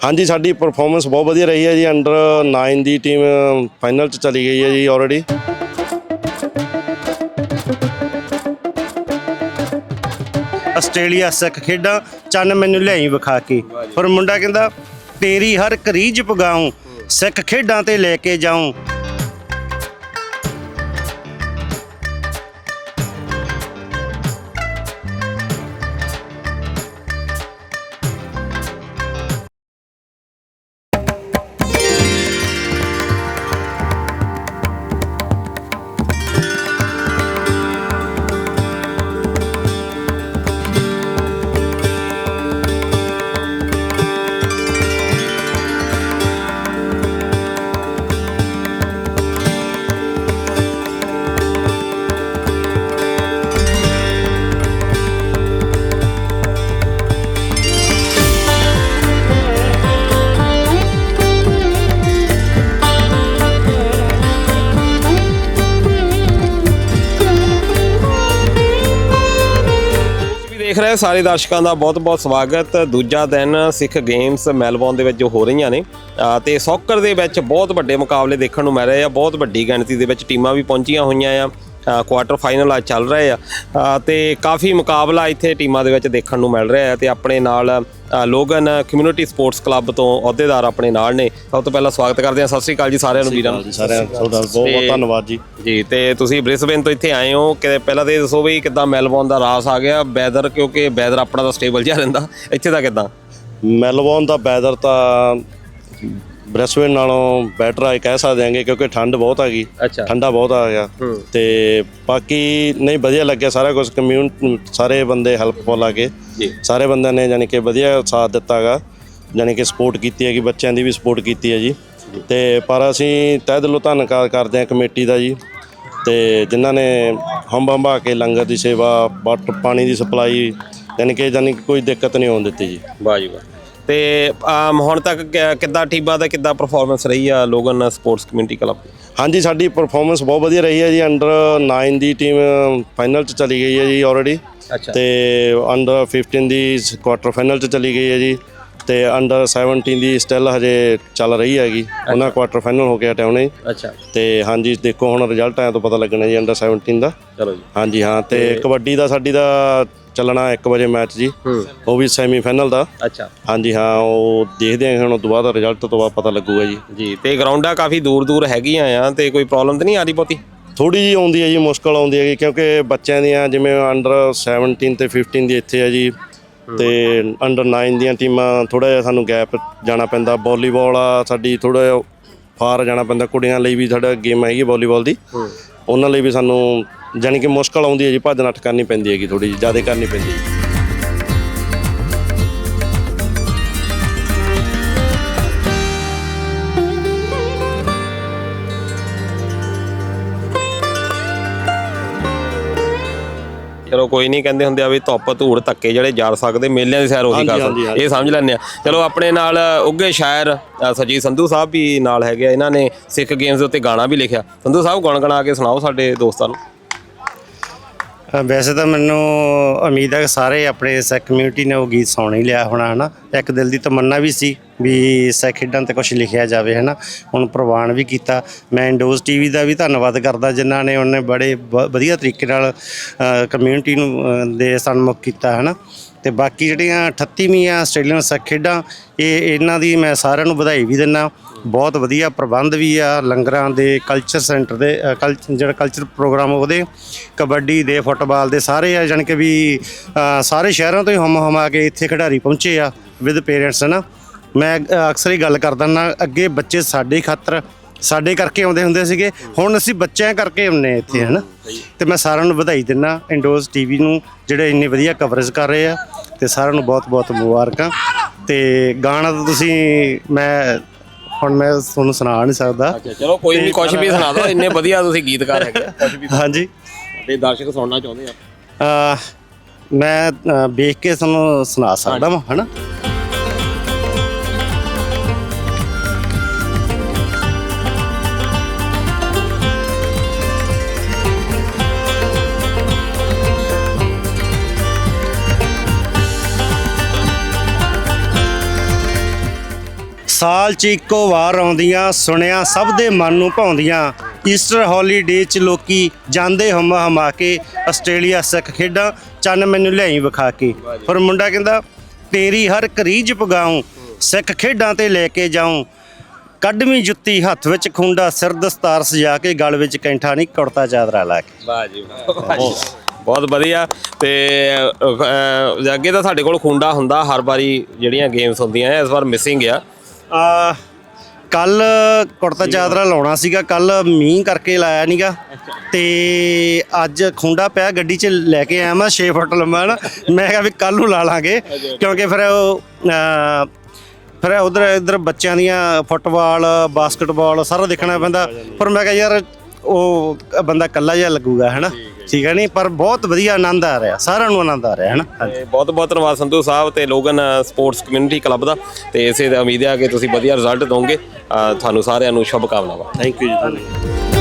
ਹਾਂਜੀ ਸਾਡੀ ਪਰਫਾਰਮੈਂਸ ਬਹੁਤ ਵਧੀਆ ਰਹੀ ਹੈ ਜੀ। ਅੰਡਰ 9 ਦੀ ਟੀਮ ਫਾਈਨਲ 'ਚ ਚਲੀ ਗਈ ਹੈ ਜੀ ਆਲਰੇਡੀ। ਆਸਟ੍ਰੇਲੀਆ ਸਿੱਖ ਖੇਡਾਂ ਚੰਨ ਮੈਨੂੰ ਲਿਆਈ ਵਿਖਾ ਕੇ। ਪਰ ਮੁੰਡਾ ਕਹਿੰਦਾ ਤੇਰੀ ਹਰ ਕਰੀਜ ਪਗਾਉਂ, ਸਿੱਖ ਖੇਡਾਂ ਤੇ ਲੈ ਕੇ ਜਾਉਂ। देख रहे सारे दर्शकों का बहुत बहुत स्वागत। दूजा दिन सिख गेम्स मैलबोर्न ਦੇ ਵਿੱਚ ਜੋ ਹੋ ਰਹੀਆਂ ਨੇ ਤੇ ਸੌਕਰ ਦੇ ਵਿੱਚ ਬਹੁਤ ਵੱਡੇ ਮੁਕਾਬਲੇ ਦੇਖਣ ਨੂੰ ਮਿਲ ਰਹੇ ਆ। ਬਹੁਤ ਵੱਡੀ ਗਿਣਤੀ ਦੇ ਵਿੱਚ ਟੀਮਾਂ ਵੀ ਪਹੁੰਚੀਆਂ ਹੋਈਆਂ ਆ। ਕੁਆਟਰ ਫਾਈਨਲ ਅੱਜ ਚੱਲ ਰਹੇ ਆ ਤੇ ਕਾਫੀ ਮੁਕਾਬਲਾ ਇੱਥੇ ਟੀਮਾਂ ਦੇ ਵਿੱਚ ਦੇਖਣ ਨੂੰ ਮਿਲ ਰਿਹਾ ਹੈ। ਤੇ ਆਪਣੇ ਨਾਲ ਲੋਗਨ ਕਮਿਊਨਿਟੀ ਸਪੋਰਟਸ ਕਲੱਬ ਤੋਂ ਅਹੁਦੇਦਾਰ ਆਪਣੇ ਨਾਲ ਨੇ। ਸਭ ਤੋਂ ਪਹਿਲਾਂ ਸਵਾਗਤ ਕਰਦੇ ਹਾਂ। ਸਤਿ ਸ਼੍ਰੀ ਅਕਾਲ ਜੀ ਸਾਰਿਆਂ ਨੂੰ ਵੀਰਾਂ ਨੂੰ। ਸਾਰਿਆਂ ਦਾ ਬਹੁਤ ਬਹੁਤ ਧੰਨਵਾਦ ਜੀ। ਜੀ ਤੇ ਤੁਸੀਂ ਬ੍ਰਿਸਬੇਨ ਤੋਂ ਇੱਥੇ ਆਏ ਹੋ ਕਿ ਪਹਿਲਾਂ ਤਾਂ ਇਹ ਦੱਸੋ ਵੀ ਕਿੱਦਾਂ ਮੈਲਬੋਰਨ ਦਾ ਰਾਸ ਆ ਗਿਆ ਵੈਦਰ, ਕਿਉਂਕਿ ਵੈਦਰ ਆਪਣਾ ਤਾਂ ਸਟੇਬਲ ਜਿਹਾ ਰਹਿੰਦਾ, ਇੱਥੇ ਦਾ ਕਿੱਦਾਂ? ਮੈਲਬੋਰਨ ਦਾ ਵੈਦਰ ਤਾਂ ਬ੍ਰਿਸਬੇਨ ਨਾਲੋਂ ਬੈਟਰ ਆ ਕਹਿ ਸਕਦੇ ਹਾਂਗੇ, ਕਿਉਂਕਿ ਠੰਡ ਬਹੁਤ ਆ ਗਈ। ਅੱਛਾ, ਠੰਡਾ ਬਹੁਤ ਆ ਗਿਆ ਤੇ ਬਾਕੀ ਨਹੀਂ ਵਧੀਆ ਲੱਗਿਆ ਸਾਰਾ ਕੁਝ। ਸਾਰੇ ਬੰਦੇ ਹੈਲਪਫੁਲ ਆ ਗਏ ਜੀ। ਸਾਰੇ ਬੰਦਿਆਂ ਨੇ ਯਾਨੀ ਕਿ ਵਧੀਆ ਸਾਥ ਦਿੱਤਾ ਗਾ, ਯਾਨੀ ਕਿ ਸਪੋਰਟ ਕੀਤੀ ਹੈਗੀ, ਬੱਚਿਆਂ ਦੀ ਵੀ ਸਪੋਰਟ ਕੀਤੀ ਹੈ ਜੀ। ਤੇ ਪਰ ਅਸੀਂ ਤਹਿ ਦਿਲੋਂ ਧੰਨਵਾਦ ਕਰਦੇ ਹਾਂ ਕਮੇਟੀ ਦਾ ਜੀ, ਤੇ ਜਿਨ੍ਹਾਂ ਨੇ ਹੰਭਾ ਕੇ ਲੰਗਰ ਦੀ ਸੇਵਾ, ਵਾਟਰ ਪਾਣੀ ਦੀ ਸਪਲਾਈ, ਯਾਨੀ ਕਿ ਕੋਈ ਦਿੱਕਤ ਨਹੀਂ ਆਉਣ ਦਿੱਤੀ ਜੀ। ਵਾਹ ਜੀ ਵਾਹ। ਤੇ ਹੁਣ ਤੱਕ ਕਿੱਦਾਂ ਟੀਮਾਂ ਦਾ ਕਿੱਦਾਂ ਪਰਫਾਰਮੈਂਸ ਰਹੀ ਆ ਲੋਗਨ ਸਪੋਰਟਸ ਕਮਿਊਨਿਟੀ ਕਲੱਬ? ਹਾਂਜੀ ਸਾਡੀ ਪਰਫਾਰਮੈਂਸ ਬਹੁਤ ਵਧੀਆ ਰਹੀ ਹੈ ਜੀ। ਅੰਡਰ 9 ਦੀ ਟੀਮ ਫਾਈਨਲ 'ਚ ਚਲੀ ਗਈ ਹੈ ਜੀ ਆਲਰੇਡੀ। ਅੱਛਾ। ਤੇ ਅੰਡਰ 15 ਦੀ ਕੁਆਟਰ ਫਾਈਨਲ 'ਚ ਚਲੀ ਗਈ ਹੈ ਜੀ। ਤੇ ਅੰਡਰ 17 ਦੀ ਸਟਿਲ ਹਜੇ ਚੱਲ ਰਹੀ ਹੈਗੀ, ਉਹਨਾਂ ਕੁਆਟਰ ਫਾਈਨਲ ਹੋ ਕੇ ਹਟਿਆ ਹੁਣੇ। ਅੱਛਾ। ਤੇ ਹਾਂਜੀ ਦੇਖੋ ਹੁਣ ਰਿਜ਼ਲਟ ਆਇਆ ਤੋਂ ਪਤਾ ਲੱਗਣਾ ਜੀ ਅੰਡਰ 17 ਦਾ। ਚਲੋ ਜੀ। ਹਾਂਜੀ ਹਾਂ। ਤੇ ਕਬੱਡੀ ਦਾ ਸਾਡੀ ਦਾ ਚੱਲਣਾ 1 ਵਜੇ ਮੈਚ ਜੀ, ਉਹ ਵੀ ਸੈਮੀ ਫਾਈਨਲ ਦਾ। ਅੱਛਾ। ਹਾਂਜੀ ਹਾਂ, ਉਹ ਦੇਖਦੇ ਹਾਂ ਹੁਣ ਉਸ ਤੋਂ ਬਾਅਦ ਰਿਜ਼ਲਟ ਤੋਂ ਬਾਅਦ ਪਤਾ ਲੱਗੂਗਾ ਜੀ। ਜੀ ਤੇ ਗਰਾਊਂਡਾਂ ਕਾਫੀ ਦੂਰ ਦੂਰ ਹੈਗੀਆਂ ਆ ਤੇ ਕੋਈ ਪ੍ਰੋਬਲਮ ਤਾਂ ਨਹੀਂ ਆ ਰਹੀ ਬਹੁਤੀ? ਥੋੜ੍ਹੀ ਜਿਹੀ ਆਉਂਦੀ ਹੈ ਜੀ, ਮੁਸ਼ਕਲ ਆਉਂਦੀ ਹੈਗੀ, ਕਿਉਂਕਿ ਬੱਚਿਆਂ ਦੀਆਂ ਜਿਵੇਂ ਅੰਡਰ 17 ਤੇ 15 ਦੀ ਇੱਥੇ ਹੈ ਜੀ, ਤੇ ਅੰਡਰ 9 ਦੀਆਂ ਟੀਮਾਂ ਥੋੜ੍ਹਾ ਜਿਹਾ ਸਾਨੂੰ ਗੈਪ ਜਾਣਾ ਪੈਂਦਾ। ਵਾਲੀਬਾਲ ਆ ਸਾਡੀ ਥੋੜ੍ਹਾ ਜਿਹਾ ਫਾਰ ਜਾਣਾ ਪੈਂਦਾ। ਕੁੜੀਆਂ ਲਈ ਵੀ ਸਾਡਾ ਗੇਮ ਹੈਗੀ ਵਾਲੀਬਾਲ ਦੀ, ਉਹਨਾਂ ਲਈ ਵੀ ਸਾਨੂੰ ਯਾਨੀ ਕਿ ਮੁਸ਼ਕਲ ਆਉਂਦੀ ਹੈ ਜੀ। ਭੱਜ ਨੱਠ ਕਰਨੀ ਪੈਂਦੀ ਹੈਗੀ, ਥੋੜ੍ਹੀ ਜਿਹੀ ਜ਼ਿਆਦਾ ਕਰਨੀ ਪੈਂਦੀ ਹੈ। ਚਲੋ ਕੋਈ ਨਹੀਂ, ਕਹਿੰਦੇ ਹੁੰਦੇ ਆ ਵੀ ਧੁੱਪ ਧੂੜ ਧੱਕੇ ਜਿਹੜੇ ਜੜ ਸਕਦੇ, ਮੇਲਿਆਂ ਦੀ ਸੈਰ ਉਹੀ ਕਰ ਸਕਦੇ, ਇਹ ਸਮਝ ਲੈਂਦੇ ਆ। ਚਲੋ ਆਪਣੇ ਨਾਲ ਉੱਘੇ ਸ਼ਾਇਰ ਸੁਰਜੀਤ ਸੰਧੂ ਸਾਹਿਬ ਵੀ ਨਾਲ ਹੈਗੇ ਆ। ਇਹਨਾਂ ਨੇ ਸਿੱਖ ਗੇਮਸ ਦੇ ਉੱਤੇ ਗਾਣਾ ਵੀ ਲਿਖਿਆ। ਸੰਧੂ ਸਾਹਿਬ ਗੁਣਗੁਣਾ ਕੇ ਸੁਣਾਓ ਸਾਡੇ ਦੋਸਤਾਂ ਨੂੰ। ਵੈਸੇ ਤਾਂ ਮੈਨੂੰ ਉਮੀਦ ਹੈ ਕਿ ਸਾਰੇ ਆਪਣੇ ਸਿੱਖ ਕਮਿਊਨਿਟੀ ਨੇ ਉਹ ਗੀਤ ਸੁਣ ਹੀ ਲਿਆ ਹੋਣਾ, ਹੈ ਨਾ। ਇੱਕ ਦਿਲ ਦੀ ਤਮੰਨਾ ਵੀ ਸੀ ਵੀ ਸਿੱਖ ਖੇਡਾਂ 'ਤੇ ਕੁਛ ਲਿਖਿਆ ਜਾਵੇ, ਹੈ ਨਾ। ਹੁਣ ਪ੍ਰਵਾਨ ਵੀ ਕੀਤਾ। ਮੈਂ ਇੰਡੋਜ਼ ਟੀਵੀ ਦਾ ਵੀ ਧੰਨਵਾਦ ਕਰਦਾ, ਜਿਨ੍ਹਾਂ ਨੇ ਉਹਨੇ ਬੜੇ ਵਧੀਆ ਤਰੀਕੇ ਨਾਲ ਕਮਿਊਨਿਟੀ ਨੂੰ ਦੇ ਸਨਮੁਖ ਕੀਤਾ, ਹੈ ਨਾ। ਤੇ ਬਾਕੀ ਜਿਹੜੀਆਂ 38ਵੀਂ ਆਸਟ੍ਰੇਲੀਅਨ ਸਿੱਖ ਖੇਡਾਂ, ਇਹਨਾਂ ਦੀ ਮੈਂ ਸਾਰਿਆਂ ਨੂੰ ਵਧਾਈ ਵੀ ਦਿੰਦਾ। ਬਹੁਤ ਵਧੀਆ ਪ੍ਰਬੰਧ ਵੀ ਆ ਲੰਗਰਾਂ ਦੇ, ਕਲਚਰ ਸੈਂਟਰ ਦੇ, ਜਿਹੜਾ ਕਲਚਰ ਪ੍ਰੋਗਰਾਮ ਉਹਦੇ, ਕਬੱਡੀ ਦੇ, ਫੁੱਟਬਾਲ ਦੇ ਸਾਰੇ ਆ। ਜਾਣੀ ਕਿ ਵੀ ਸਾਰੇ ਸ਼ਹਿਰਾਂ ਤੋਂ ਹੀ ਹਮਾ ਕੇ ਇੱਥੇ ਖਿਡਾਰੀ ਪਹੁੰਚੇ ਆ ਵਿਦ ਪੇਰੈਂਟਸ, ਹੈ ਨਾ। ਮੈਂ ਅਕਸਰ ਹੀ ਗੱਲ ਕਰਦਾ ਨਾ, ਅੱਗੇ ਬੱਚੇ ਸਾਡੇ ਖਾਤਰ ਸਾਡੇ ਕਰਕੇ ਆਉਂਦੇ ਹੁੰਦੇ ਸੀਗੇ, ਹੁਣ ਅਸੀਂ ਬੱਚਿਆਂ ਕਰਕੇ ਆਉਂਦੇ ਇੱਥੇ, ਹੈ ਨਾ। ਅਤੇ ਮੈਂ ਸਾਰਿਆਂ ਨੂੰ ਵਧਾਈ ਦਿੰਦਾ, ਇੰਡੋਜ਼ ਟੀਵੀ ਨੂੰ ਜਿਹੜੇ ਇੰਨੀ ਵਧੀਆ ਕਵਰੇਜ ਕਰ ਰਹੇ ਆ, ਅਤੇ ਸਾਰਿਆਂ ਨੂੰ ਬਹੁਤ ਬਹੁਤ ਮੁਬਾਰਕਾਂ। ਅਤੇ ਗਾਣਾ ਤਾਂ ਤੁਸੀਂ ਹੁਣ ਮੈਂ ਤੁਹਾਨੂੰ ਸੁਣਾ ਨਹੀਂ ਸਕਦਾ। ਚਲੋ ਕੋਈ ਨਹੀਂ, ਕੁਛ ਵੀ ਸੁਣਾ ਦਿਓ, ਇੰਨੇ ਵਧੀਆ ਤੁਸੀਂ ਗੀਤਕਾਰ ਹੈਗੇ, ਕੁਛ ਵੀ। ਹਾਂਜੀ, ਤੇ ਦਰਸ਼ਕ ਸੁਣਨਾ ਚਾਹੁੰਦੇ ਆ। ਮੈਂ ਵੇਖ ਕੇ ਤੁਹਾਨੂੰ ਸੁਣਾ ਸਕਦਾ ਵਾਂ, ਹੈ ਨਾ। ਸਾਲ 'ਚ ਇੱਕੋ ਵਾਰ ਆਉਂਦੀਆਂ, ਸੁਣਿਆ ਸਭ ਦੇ ਮਨ ਨੂੰ ਭਾਉਂਦੀਆਂ। ਈਸਟਰ ਹੌਲੀਡੇ 'ਚ ਲੋਕੀ ਜਾਂਦੇ ਹਮਾ ਕੇ, ਆਸਟ੍ਰੇਲੀਆ ਸਿੱਖ ਖੇਡਾਂ ਚੰਨ ਮੈਨੂੰ ਲਿਆਈ ਵਿਖਾ ਕੇ। ਪਰ ਮੁੰਡਾ ਕਹਿੰਦਾ ਤੇਰੀ ਹਰ ਰੀਝ ਪੁਗਾਊਂ, ਸਿੱਖ ਖੇਡਾਂ ਤੇ ਲੈ ਕੇ ਜਾਊਂ। ਕੱਢਵੀਂ ਜੁੱਤੀ ਹੱਥ ਵਿੱਚ ਖੁੰਡਾ, ਸਿਰ ਦਸਤਾਰ ਸਜਾ ਕੇ, ਗਲ ਵਿੱਚ ਕੈਂਠਾ ਨਹੀਂ ਕੁੜਤਾ ਚਾਦਰਾ ਲਾ ਕੇ। ਵਾਹ ਜੀ ਵਾਹ, ਬਹੁਤ ਵਧੀਆ। ਤੇ ਅੱਗੇ ਤਾਂ ਸਾਡੇ ਕੋਲ ਖੁੰਡਾ ਹੁੰਦਾ ਹਰ ਵਾਰੀ ਜਿਹੜੀਆਂ ਗੇਮਸ ਹੁੰਦੀਆਂ, ਇਸ ਵਾਰ ਮਿਸਿੰਗ ਆ। ਕੱਲ ਕੁੜਤਾ ਚਾਦਰਾ ਲਾਉਣਾ ਸੀਗਾ, ਕੱਲ ਮੀਂਹ ਕਰਕੇ ਲਾਇਆ ਨਹੀਂਗਾ, ਤੇ ਅੱਜ ਖੁੰਡਾ ਪਿਆ ਗੱਡੀ 'ਚ ਲੈ ਕੇ ਆਇਆ ਮੈਂ 6 ਫੁੱਟ ਲੰਮਾ ਨਾ। ਮੈਂ ਕਿਹਾ ਵੀ ਕੱਲ ਨੂੰ ਲਾ ਲਾਂਗੇ, ਕਿਉਂਕਿ ਫਿਰ ਉਧਰ ਇੱਧਰ ਬੱਚਿਆਂ ਦੀਆਂ ਫੁੱਟਬਾਲ, ਬਾਸਕਟਬਾਲ ਸਾਰਾ ਦੇਖਣਾ ਪੈਂਦਾ। ਪਰ ਮੈਂ ਕਿਹਾ ਯਾਰ ਉਹ ਬੰਦਾ ਇਕੱਲਾ ਜਿਹਾ ਲੱਗੂਗਾ, ਹੈ ਨਾ, ਠੀਕ ਹੈ ਨਹੀਂ। ਪਰ ਬਹੁਤ ਵਧੀਆ ਆਨੰਦ ਆ ਰਿਹਾ, ਸਾਰਿਆਂ ਨੂੰ ਆਨੰਦ ਆ ਰਿਹਾ, ਹੈ ਨਾ। ਬਹੁਤ ਬਹੁਤ ਧੰਨਵਾਦ ਸੰਧੂ ਸਾਹਿਬ ਤੇ ਲੋਗਨ ਸਪੋਰਟਸ ਕਮਿਊਨਿਟੀ ਕਲੱਬ ਦਾ, ਤੇ ਇਸੇ ਦਾ ਉਮੀਦ ਹੈ ਕਿ ਤੁਸੀਂ ਵਧੀਆ ਰਿਜ਼ਲਟ ਦੋਗੇ। ਤੁਹਾਨੂੰ ਸਾਰਿਆਂ ਨੂੰ ਸ਼ੁਭ ਕਾਮਨਾਵਾਂ। ਥੈਂਕ ਯੂ ਜੀ, ਧੰਨਵਾਦ।